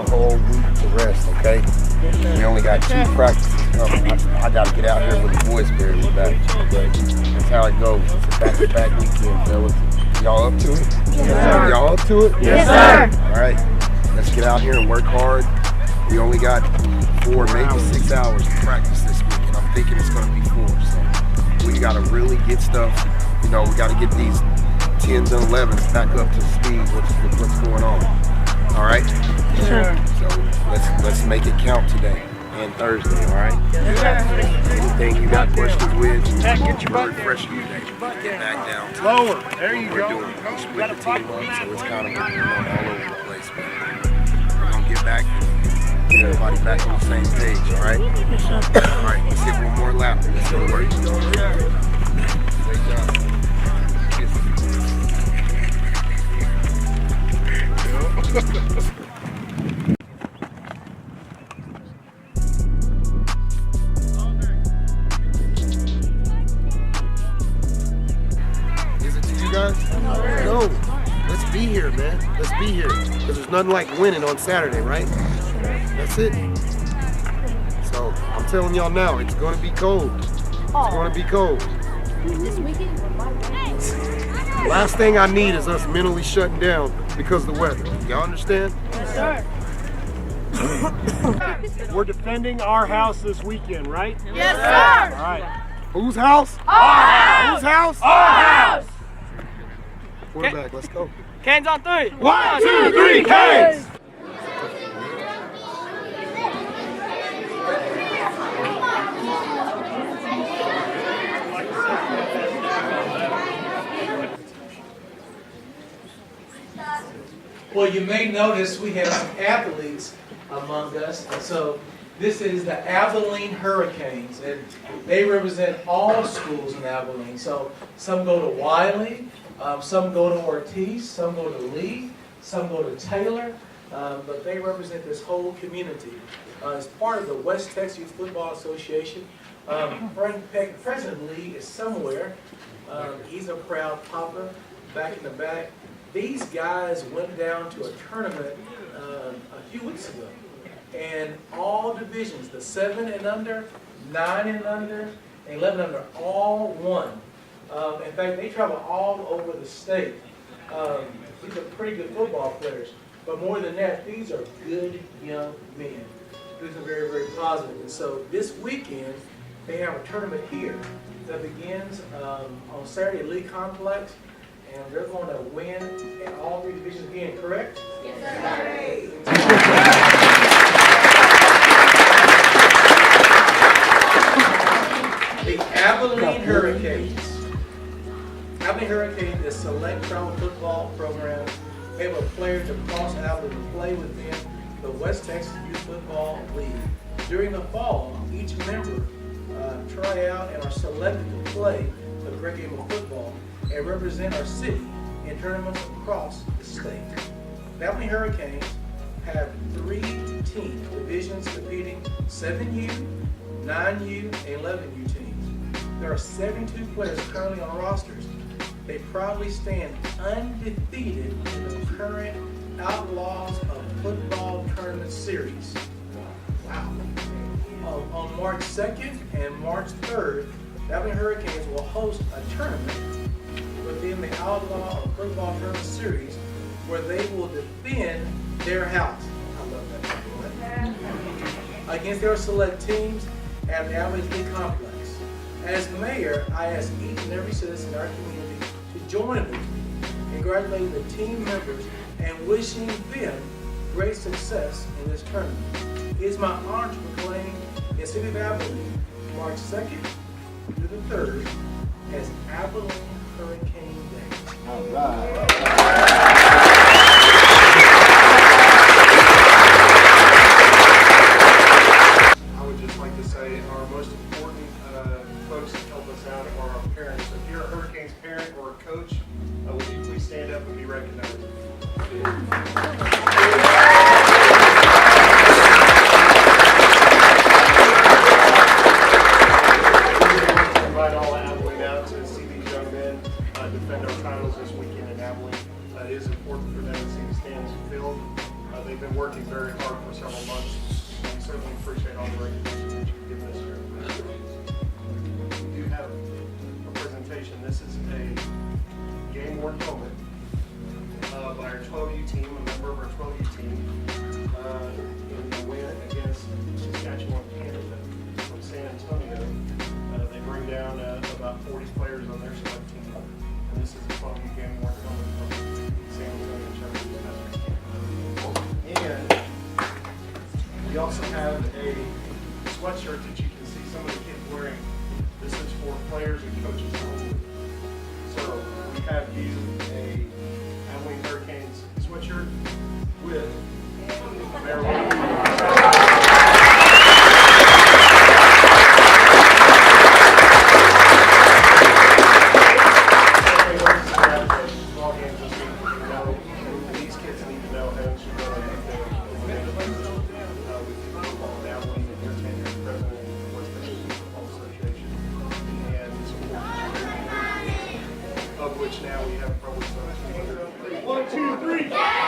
a whole week to rest, okay? We only got 2 practices coming. I got to get out here with the voice barely back, but that's how it goes. It's a back-to-back weekend, fellas. Y'all up to it? Yes, sir. Y'all up to it? Yes, sir. All right, let's get out here and work hard. We only got 4, maybe 6 hours to practice this week, and I'm thinking it's going to be 4. So we got to really get stuff. You know, we got to get these 10s and 11s back up to speed with what's going on. All right? Sure. So let's make it count today and Thursday. All right? Yes, sir. Anything you got questions with? Get your butt refresh you today. Get back down. Lower. There you go. We split the team up, so it's kind of all over the place. But we're gonna get back and get everybody back on the same page. All right? Yes, sir. All right. Let's get one more lap. Let's go to work. Great job. Is it to you guys? No. Let's be here, man. Let's be here. Because there's nothing like winning on Saturday, right? That's it. So, I'm telling y'all now, it's going to be cold. It's going to be cold. This weekend? Last thing I need is us mentally shutting down because of the weather. Y'all understand? Yes, sir. We're defending our house this weekend, right? Yes, sir. All right. Whose house? Our house. Whose house? Our house. Quarterback, let's go. Canes on 3. 1, 2, 3, Canes! Well, you may notice we have some athletes among us. And so this is the Abilene Hurricanes, and they represent all schools in Abilene. So some go to Wiley, some go to Ortiz, some go to Lee, some go to Taylor, but they represent this whole community. As part of the West Texas Youth Football Association, President Lee is somewhere. He's a proud papa back in the back. These guys went down to a tournament a few weeks ago, and all divisions, the 7 and under, 9 and under, 11 and under, all won. In fact, they travel all over the state. These are pretty good football players, but more than that, these are good young men. These are very, very positive. And so this weekend, they have a tournament here that begins on Saturday at Lee Complex. And they're going to win in all 3 divisions again, correct? Yes, sir. The Abilene Hurricanes. Abilene Hurricanes is select travel football program. They have a player to cross Abilene to play within the West Texas Youth Football League. During the fall, each member try out and are selected to play a great game of football and represent our city in tournaments across the state. The Abilene Hurricanes have 3 teams, divisions competing, 7U, 9U, and 11U teams. There are 72 players currently on rosters. They proudly stand undefeated in the current Outlaws of Football Tournament Series. Wow. On March 2nd and March 3rd, the Abilene Hurricanes will host a tournament within the Outlaw of Football Tournament Series where they will defend their house. I love that. Against their select teams at the Abilene League Complex. As mayor, I ask each and every citizen in our community to join with me, congratulating the team members and wishing them great success in this tournament. It is my honor to proclaim in the city of Abilene, March 2nd through the 3rd, as Abilene Hurricane Days. All right. I would just like to say our most important folks that help us out are our parents. If you're a Hurricanes parent or a coach, would you please stand up and be recognized? Invite all Abilene out to see these young men defend our titles this weekend in Abilene. It is a working very hard for several months. We certainly appreciate all the recognition that you've given us here. We do have a presentation. This is a game-worn helmet by our 12U team, a member of our 12U team, in the win against Saskatchewan, Canada, from San Antonio. They bring down about 40 players on their select team, and this is a 12U game-worn helmet from San Antonio, Canada. And we also have a sweatshirt that you can see some of the kids wearing. This is for players and coaches only. So we have you a Abilene Hurricanes sweatshirt with Mayor. These kids need to know how to of which now we have probably some 1, 2, 3.